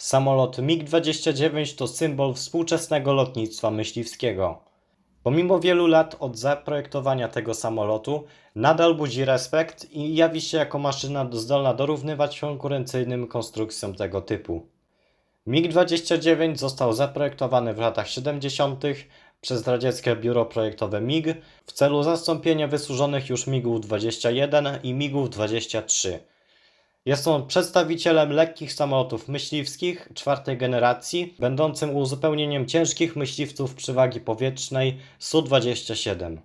Samolot MiG-29 to symbol współczesnego lotnictwa myśliwskiego. Pomimo wielu lat od zaprojektowania tego samolotu, nadal budzi respekt i jawi się jako maszyna zdolna dorównywać konkurencyjnym konstrukcjom tego typu. MiG-29 został zaprojektowany w latach 70. przez radzieckie biuro projektowe MiG w celu zastąpienia wysłużonych już MiG-21 i MiG-23. Jest on przedstawicielem lekkich samolotów myśliwskich czwartej generacji, będącym uzupełnieniem ciężkich myśliwców przewagi powietrznej Su-27.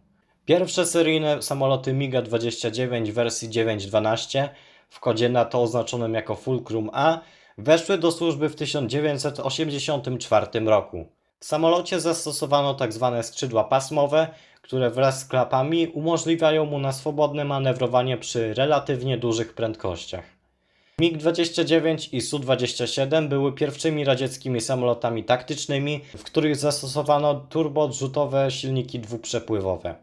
Pierwsze seryjne samoloty MiG-29 w wersji 9.12 w kodzie NATO oznaczonym jako Fulcrum A weszły do służby w 1984 roku. W samolocie zastosowano tzw. skrzydła pasmowe, które wraz z klapami umożliwiają mu na swobodne manewrowanie przy relatywnie dużych prędkościach. MiG-29 i Su-27 były pierwszymi radzieckimi samolotami taktycznymi, w których zastosowano turboodrzutowe silniki dwuprzepływowe.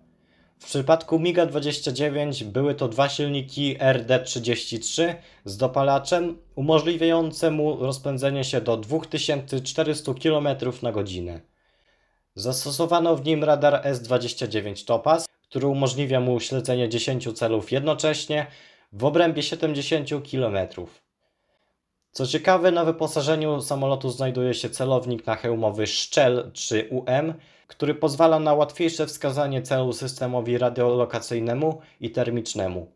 W przypadku MiG-29 były to dwa silniki RD-33 z dopalaczem umożliwiające mu rozpędzenie się do 2400 km/h. Zastosowano w nim radar S-29 Topaz, który umożliwia mu śledzenie 10 celów jednocześnie w obrębie 70 km. Co ciekawe, na wyposażeniu samolotu znajduje się celownik nahełmowy Szczel 3UM, który pozwala na łatwiejsze wskazanie celu systemowi radiolokacyjnemu i termicznemu.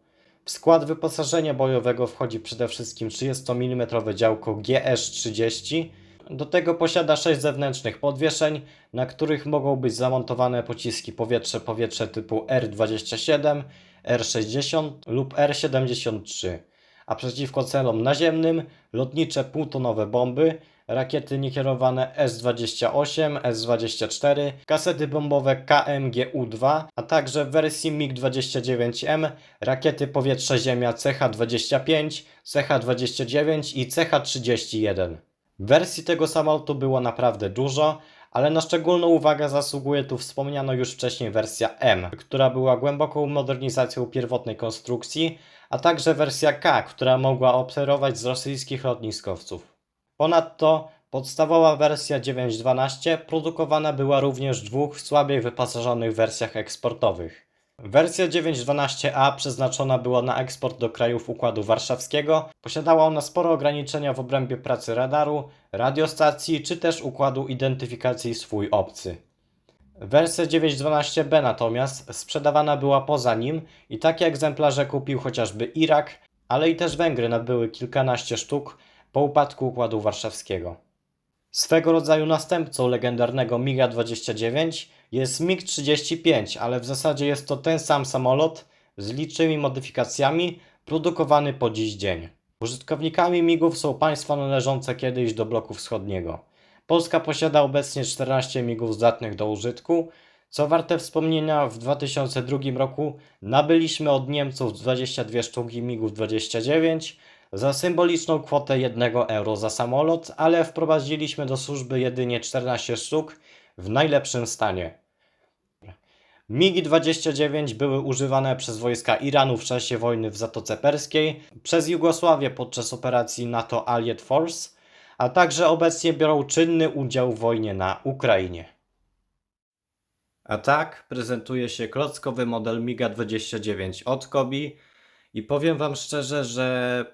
W skład wyposażenia bojowego wchodzi przede wszystkim 30 mm działko GS-30. Do tego posiada 6 zewnętrznych podwieszeń, na których mogą być zamontowane pociski powietrze-powietrze typu R-27, R-60 lub R-73, a przeciwko celom naziemnym lotnicze półtonowe bomby, rakiety niekierowane S-28, S-24, kasety bombowe KMGU-2, a także w wersji MiG-29M rakiety powietrze-ziemia CH-25, CH-29 i CH-31. Wersji tego samolotu było naprawdę dużo, ale na szczególną uwagę zasługuje tu wspomniana już wcześniej wersja M, która była głęboką modernizacją pierwotnej konstrukcji, a także wersja K, która mogła obserwować z rosyjskich lotniskowców. Ponadto podstawowa wersja 9.12 produkowana była również w dwóch słabiej wyposażonych wersjach eksportowych. Wersja 9.12a przeznaczona była na eksport do krajów Układu Warszawskiego. Posiadała ona spore ograniczenia w obrębie pracy radaru, radiostacji czy też układu identyfikacji swój obcy. Wersja 9.12b natomiast sprzedawana była poza nim i takie egzemplarze kupił chociażby Irak, ale i też Węgry nabyły kilkanaście sztuk po upadku Układu Warszawskiego. Swego rodzaju następcą legendarnego MiG-29 jest MiG-35, ale w zasadzie jest to ten sam samolot z licznymi modyfikacjami produkowany po dziś dzień. Użytkownikami MiG-ów są państwa należące kiedyś do bloku wschodniego. Polska posiada obecnie 14 MiG-ów zdatnych do użytku. Co warte wspomnienia, w 2002 roku nabyliśmy od Niemców 22 sztuki MiG-29 za symboliczną kwotę 1 euro za samolot, ale wprowadziliśmy do służby jedynie 14 sztuk w najlepszym stanie. MiG-29 były używane przez wojska Iranu w czasie wojny w Zatoce Perskiej, przez Jugosławię podczas operacji NATO Allied Force, a także obecnie biorą czynny udział w wojnie na Ukrainie. A tak prezentuje się klockowy model MiG-29 od Kobi i powiem Wam szczerze, że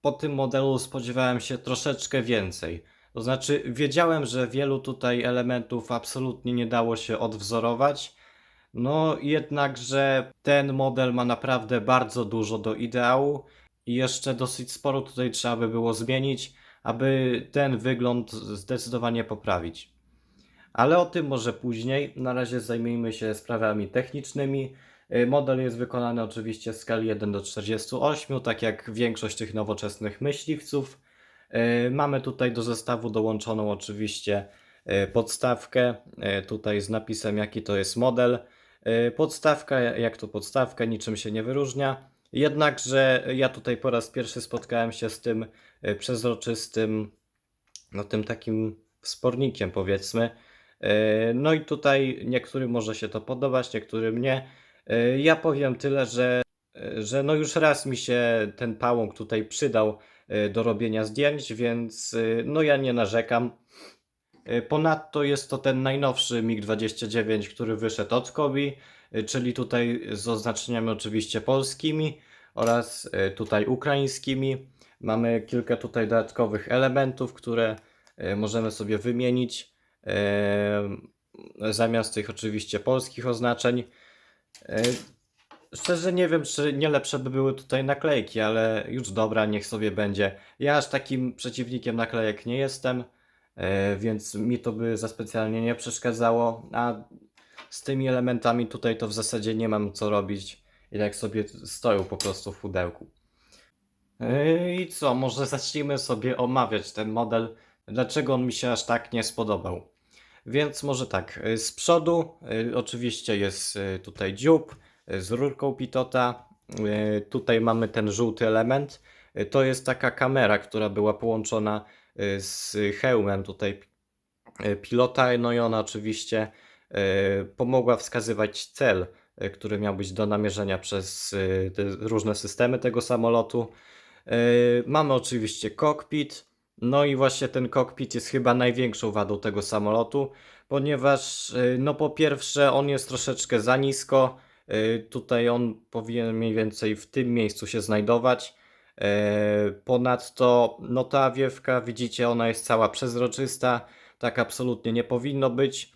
po tym modelu spodziewałem się troszeczkę więcej. To znaczy wiedziałem, że wielu tutaj elementów absolutnie nie dało się odwzorować, no jednakże ten model ma naprawdę bardzo dużo do ideału i jeszcze dosyć sporo tutaj trzeba by było zmienić, aby ten wygląd zdecydowanie poprawić. Ale o tym może później. Na razie zajmijmy się sprawami technicznymi. Model jest wykonany oczywiście w skali 1:48, tak jak większość tych nowoczesnych myśliwców. Mamy tutaj do zestawu dołączoną oczywiście podstawkę, tutaj z napisem jaki to jest model. Podstawka, jak to podstawka, niczym się nie wyróżnia. Jednakże ja tutaj po raz pierwszy spotkałem się z tym przezroczystym, no tym takim wspornikiem powiedzmy. No i tutaj niektórym może się to podobać, niektórym nie. Ja powiem tyle, że no już raz mi się ten pałąk tutaj przydał do robienia zdjęć, więc no ja nie narzekam. Ponadto jest to ten najnowszy MiG-29, który wyszedł od Kobi, czyli tutaj z oznaczeniami oczywiście polskimi oraz tutaj ukraińskimi. Mamy kilka tutaj dodatkowych elementów, które możemy sobie wymienić zamiast tych oczywiście polskich oznaczeń. Szczerze nie wiem, czy nie lepsze by były tutaj naklejki, ale już dobra, niech sobie będzie. Ja aż takim przeciwnikiem naklejek nie jestem, więc mi to by za specjalnie nie przeszkadzało, a z tymi elementami tutaj to w zasadzie nie mam co robić. I tak sobie stoją po prostu w pudełku. I co, może zacznijmy sobie omawiać ten model, dlaczego on mi się aż tak nie spodobał. Więc może tak, z przodu oczywiście jest tutaj dziób z rurką pitota. Tutaj mamy ten żółty element. To jest taka kamera, która była połączona z hełmem tutaj pilota. No i ona oczywiście pomogła wskazywać cel, który miał być do namierzenia przez te różne systemy tego samolotu. Mamy oczywiście kokpit. No i właśnie ten kokpit jest chyba największą wadą tego samolotu, ponieważ no po pierwsze on jest troszeczkę za nisko. Tutaj on powinien mniej więcej w tym miejscu się znajdować. Ponadto no ta awiewka, widzicie, ona jest cała przezroczysta. Tak absolutnie nie powinno być.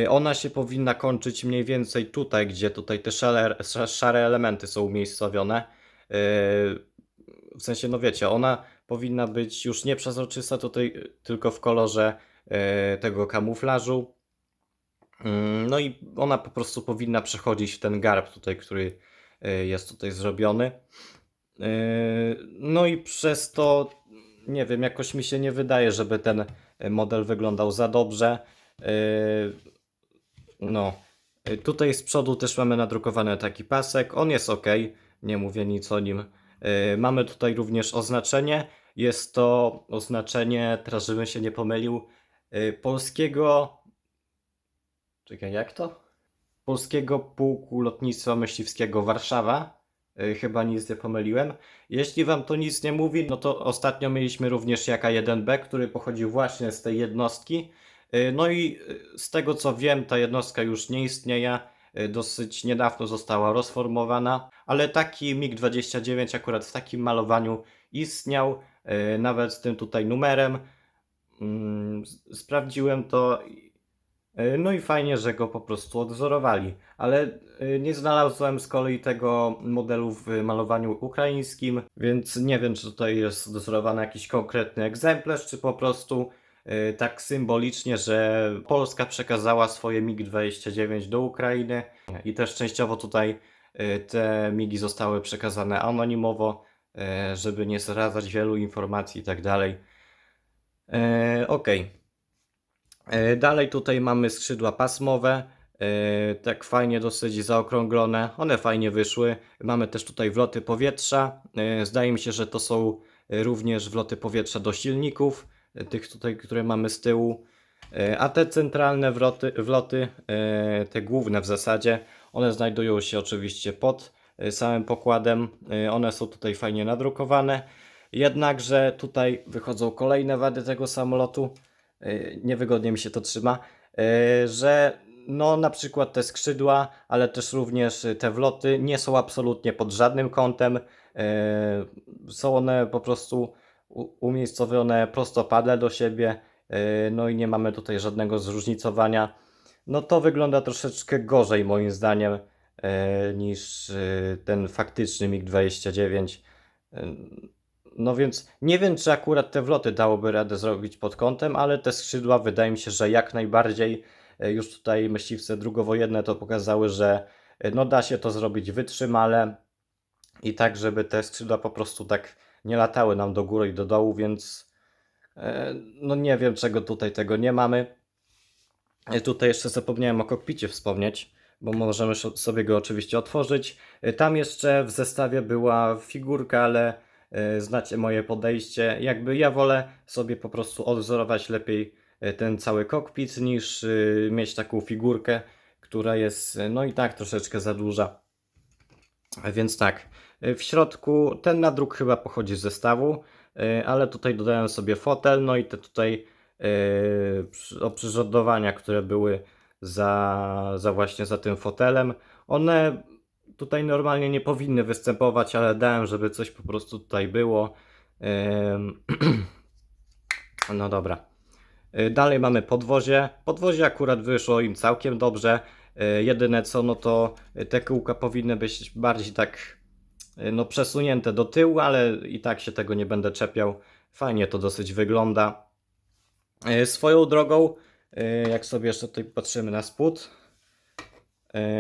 Ona się powinna kończyć mniej więcej tutaj, gdzie tutaj te szare elementy są umiejscowione. W sensie, no wiecie, ona powinna być już nie przezroczysta tutaj, tylko w kolorze tego kamuflażu. No i ona po prostu powinna przechodzić w ten garb tutaj, który jest tutaj zrobiony. No i przez to, nie wiem, jakoś mi się nie wydaje, żeby ten model wyglądał za dobrze. No, tutaj z przodu też mamy nadrukowany taki pasek. On jest ok, nie mówię nic o nim. Mamy tutaj również oznaczenie. Jest to oznaczenie, teraz żebym się nie pomylił, polskiego. Czekaj, jak to? Polskiego Pułku Lotnictwa Myśliwskiego Warszawa. Chyba nic nie pomyliłem. Jeśli wam to nic nie mówi, no to ostatnio mieliśmy również JK-1B, który pochodził właśnie z tej jednostki. No i z tego co wiem, ta jednostka już nie istnieje. Dosyć niedawno została rozformowana, ale taki MiG-29 akurat w takim malowaniu istniał, nawet z tym tutaj numerem. Sprawdziłem to. No i fajnie, że go po prostu odwzorowali, ale nie znalazłem z kolei tego modelu w malowaniu ukraińskim, więc nie wiem, czy tutaj jest odwzorowany jakiś konkretny egzemplarz, czy po prostu tak symbolicznie, że Polska przekazała swoje MiG-29 do Ukrainy i też częściowo tutaj te MiGi zostały przekazane anonimowo, żeby nie zdradzać wielu informacji i tak dalej. Okej. Dalej tutaj mamy skrzydła pasmowe, tak fajnie dosyć zaokrąglone, one fajnie wyszły. Mamy też tutaj wloty powietrza, zdaje mi się, że to są również wloty powietrza do silników, tych tutaj, które mamy z tyłu. A te centralne wloty, te główne w zasadzie, one znajdują się oczywiście pod samym pokładem, one są tutaj fajnie nadrukowane. Jednakże tutaj wychodzą kolejne wady tego samolotu. Niewygodnie mi się to trzyma, że no na przykład te skrzydła, ale też również te wloty nie są absolutnie pod żadnym kątem. Są one po prostu umiejscowione prostopadle do siebie, no i nie mamy tutaj żadnego zróżnicowania. No to wygląda troszeczkę gorzej moim zdaniem niż ten faktyczny MiG-29. No więc nie wiem, czy akurat te wloty dałoby radę zrobić pod kątem, ale te skrzydła wydaje mi się, że jak najbardziej. Już tutaj myśliwce drugowojenne to pokazały, że no da się to zrobić wytrzymale i tak, żeby te skrzydła po prostu tak nie latały nam do góry i do dołu, więc no nie wiem, czego tutaj tego nie mamy. Tutaj jeszcze zapomniałem o kokpicie wspomnieć, bo możemy sobie go oczywiście otworzyć. Tam jeszcze w zestawie była figurka, ale znacie moje podejście. Jakby ja wolę sobie po prostu odwzorować lepiej ten cały kokpit, niż mieć taką figurkę, która jest no i tak troszeczkę za duża. Więc tak, w środku ten nadruk chyba pochodzi z zestawu. ale tutaj dodałem sobie fotel, no i te tutaj oprzyrządowania, które były właśnie za tym fotelem. One tutaj normalnie nie powinny występować, ale dałem, żeby coś po prostu tutaj było. No dobra. Dalej mamy podwozie. Podwozie akurat wyszło im całkiem dobrze. Jedyne co, no to te kółka powinny być bardziej tak no przesunięte do tyłu, ale i tak się tego nie będę czepiał. Fajnie to dosyć wygląda. Swoją drogą, jak sobie jeszcze tutaj patrzymy na spód,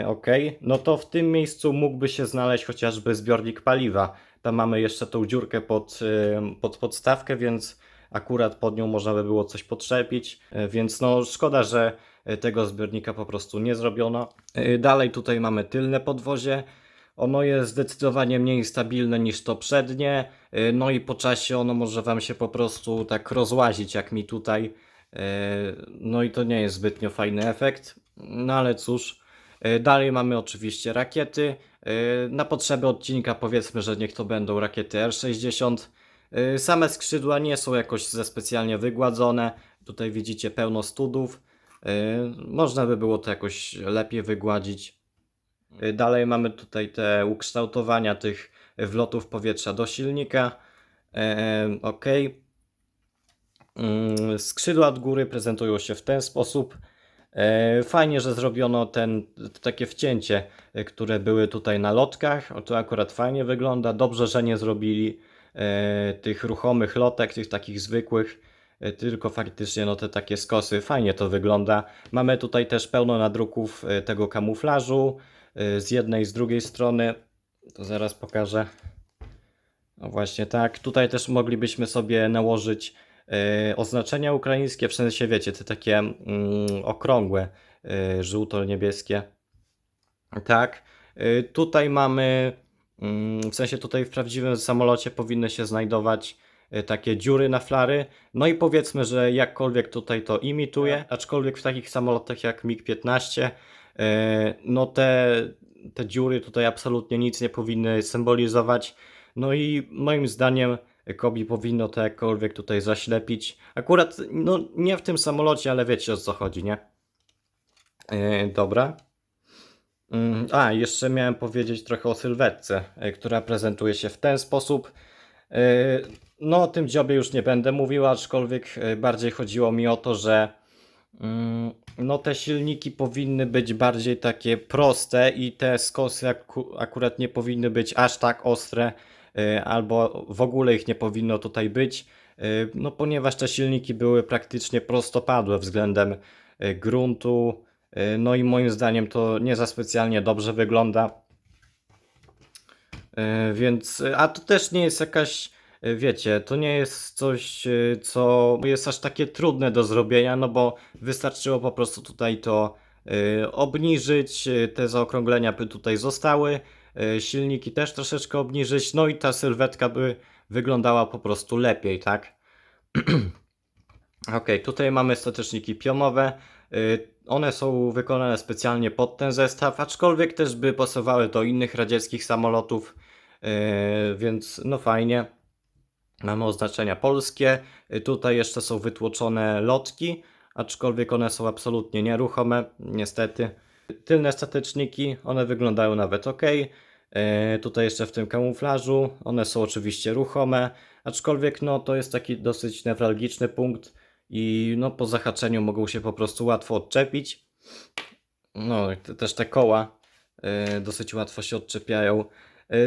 ok, no to w tym miejscu mógłby się znaleźć chociażby zbiornik paliwa. Tam mamy jeszcze tą dziurkę pod podstawkę, więc akurat pod nią można by było coś podczepić, więc no szkoda, że tego zbiornika po prostu nie zrobiono. Dalej tutaj mamy tylne podwozie. Ono jest zdecydowanie mniej stabilne niż to przednie, no i po czasie ono może Wam się po prostu tak rozłazić jak mi tutaj. No i to nie jest zbytnio fajny efekt, no ale cóż. Dalej mamy oczywiście rakiety. Na potrzeby odcinka powiedzmy, że niech to będą rakiety R60. Same skrzydła nie są jakoś za specjalnie wygładzone. Tutaj widzicie pełno studów. Można by było to jakoś lepiej wygładzić. Dalej mamy tutaj te ukształtowania tych wlotów powietrza do silnika. Ok. Skrzydła od góry prezentują się w ten sposób. Fajnie, że zrobiono takie wcięcie, które były tutaj na lotkach. To akurat fajnie wygląda. Dobrze, że nie zrobili tych ruchomych lotek, tych takich zwykłych, tylko faktycznie no te takie skosy. Fajnie to wygląda. Mamy tutaj też pełno nadruków tego kamuflażu z jednej i z drugiej strony. To zaraz pokażę. No właśnie tak. Tutaj też moglibyśmy sobie nałożyć oznaczenia ukraińskie, w sensie wiecie, te takie okrągłe, żółto-niebieskie. Tak. Tutaj mamy, w sensie tutaj w prawdziwym samolocie powinny się znajdować takie dziury na flary. No i powiedzmy, że jakkolwiek tutaj to imituje, aczkolwiek w takich samolotach jak MiG-15, no te dziury tutaj absolutnie nic nie powinny symbolizować. No i moim zdaniem Kobi powinno to jakkolwiek tutaj zaślepić. Akurat, no nie w tym samolocie, ale wiecie o co chodzi, nie? Dobra. A, jeszcze miałem powiedzieć trochę o sylwetce, która prezentuje się w ten sposób. No o tym dziobie już nie będę mówił, aczkolwiek bardziej chodziło mi o to, że no te silniki powinny być bardziej takie proste i te skosy akurat nie powinny być aż tak ostre, albo w ogóle ich nie powinno tutaj być, no ponieważ te silniki były praktycznie prostopadłe względem gruntu, no i moim zdaniem to nie za specjalnie dobrze wygląda. Więc, a to też nie jest jakaś, wiecie, to nie jest coś, co jest aż takie trudne do zrobienia, no bo wystarczyło po prostu tutaj to obniżyć, te zaokrąglenia by tutaj zostały, silniki też troszeczkę obniżyć, no i ta sylwetka by wyglądała po prostu lepiej, tak? Ok, tutaj mamy stateczniki pionowe. One są wykonane specjalnie pod ten zestaw, aczkolwiek też by pasowały do innych radzieckich samolotów, więc no fajnie. Mamy oznaczenia polskie. Tutaj jeszcze są wytłoczone lotki, aczkolwiek one są absolutnie nieruchome, niestety. Tylne stateczniki, one wyglądają nawet ok. Tutaj jeszcze w tym kamuflażu, one są oczywiście ruchome, aczkolwiek no to jest taki dosyć newralgiczny punkt i no po zahaczeniu mogą się po prostu łatwo odczepić. No też te koła dosyć łatwo się odczepiają.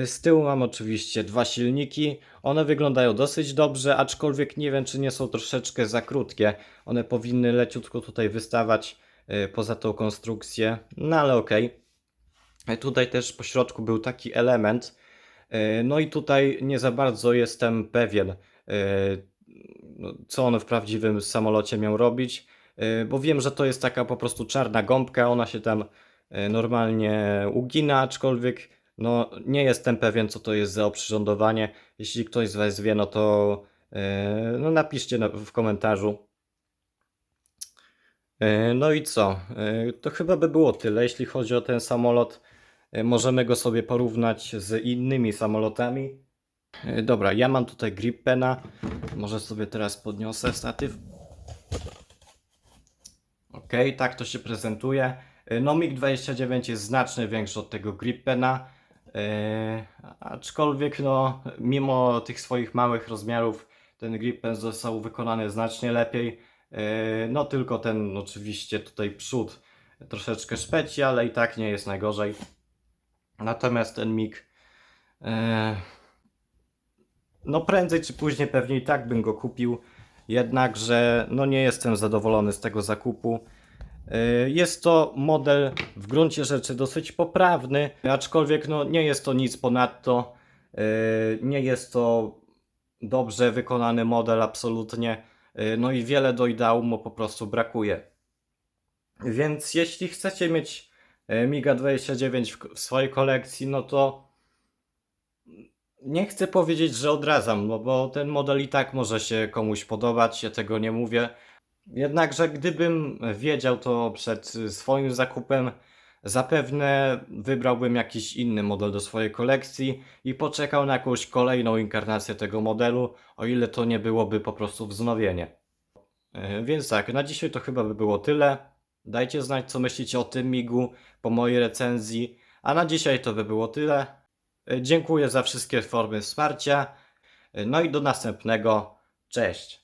Z tyłu mam oczywiście dwa silniki. One wyglądają dosyć dobrze, aczkolwiek nie wiem, czy nie są troszeczkę za krótkie. One powinny leciutko tutaj wystawać poza tą konstrukcję, no ale okej. Tutaj też po środku był taki element. No i tutaj nie za bardzo jestem pewien, no, co on w prawdziwym samolocie miał robić, bo wiem, że to jest taka po prostu czarna gąbka, ona się tam normalnie ugina, aczkolwiek no, nie jestem pewien, co to jest za oprzyrządowanie. Jeśli ktoś z Was wie, no to no, napiszcie w komentarzu. No i co? To chyba by było tyle, jeśli chodzi o ten samolot. Możemy go sobie porównać z innymi samolotami. Dobra, ja mam tutaj grip pena. Może sobie teraz podniosę statyw. Ok, tak to się prezentuje. No MiG-29 jest znacznie większy od tego grip pena. Aczkolwiek no, mimo tych swoich małych rozmiarów ten grip pen został wykonany znacznie lepiej. No tylko ten oczywiście tutaj przód troszeczkę szpeci, ale i tak nie jest najgorzej. Natomiast ten MiG no prędzej czy później pewnie i tak bym go kupił, jednakże no nie jestem zadowolony z tego zakupu. Jest to model w gruncie rzeczy dosyć poprawny, aczkolwiek no nie jest to nic ponadto. Nie jest to dobrze wykonany model absolutnie. No i wiele do ideału mu po prostu brakuje. Więc jeśli chcecie mieć MiGa 29 w swojej kolekcji, no to nie chcę powiedzieć, że odradzam, no bo ten model i tak może się komuś podobać, ja tego nie mówię. Jednakże gdybym wiedział to przed swoim zakupem, zapewne wybrałbym jakiś inny model do swojej kolekcji i poczekał na jakąś kolejną inkarnację tego modelu, o ile to nie byłoby po prostu wznowienie. Więc tak, na dzisiaj to chyba by było tyle. Dajcie znać, co myślicie o tym migu po mojej recenzji. A na dzisiaj to by było tyle. Dziękuję za wszystkie formy wsparcia. No i do następnego. Cześć.